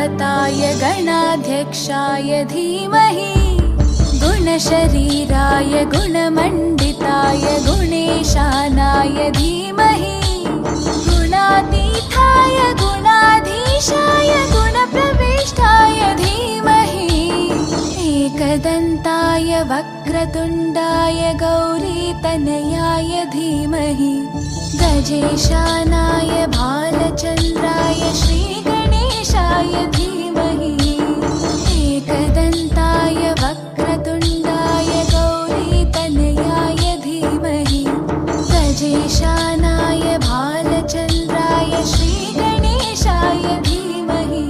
गुरुदेवताय गणाध्यक्षाय धीमहि गुणशरीराय गुणमण्डिताय गुणेशानाय धीमहि गुणातीताय गुणाधीशाय गुणप्रविष्टाय धीमहि एकदन्ताय वक्रतुण्डाय गौरीतनयाय धीमहि गजेशानाय भालचन्द्राय श्रीगणेशाय धीमहि एकदन्ताय वक्रतुण्डाय गौरीतनयाय धीमहि गजेशानाय भालचन्द्राय श्रीगणेशाय धीमहि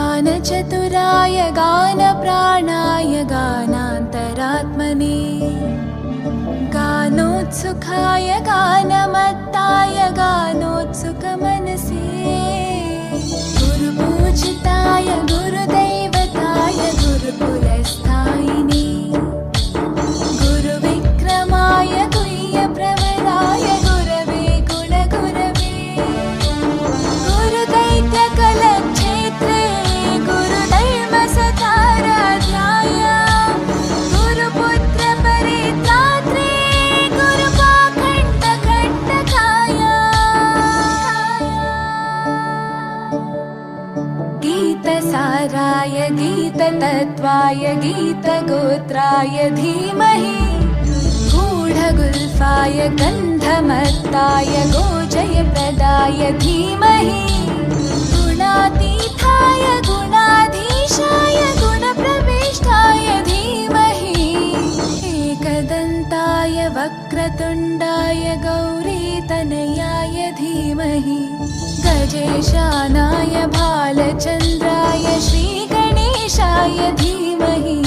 गानचतुराय गानप्राणाय गानान्तरात्मने गानोत्सुकाय गानमत्ताय गानोत्सुकमनसे गुरुपूजिताय गुरुदैवताय गुरुकुलस्थायिने गुरुविक्रमाय गुह्यप्रवराय गुरवे गुणगुरवे गुरुदैत्यकलक्षेत्रे गुरुधर्मसताराध्याय गुरुपुत्रपरित्रात्रे गुरुपाखण्डखण्डकाय गीतसाराय गीततत्त्वाय गीतगोत्राय धीमहि गूढगुल्फाय गन्धमत्ताय गोजयप्रदाय धीमहि गुणातीताय गुणाधीशाय गुणप्रविष्टाय धीमहि एकदन्ताय वक्रतुण्डाय गौरीतनयाय धीमहि गजेशानाय भालचन्द्राय श्रीगणेशाय धीमहि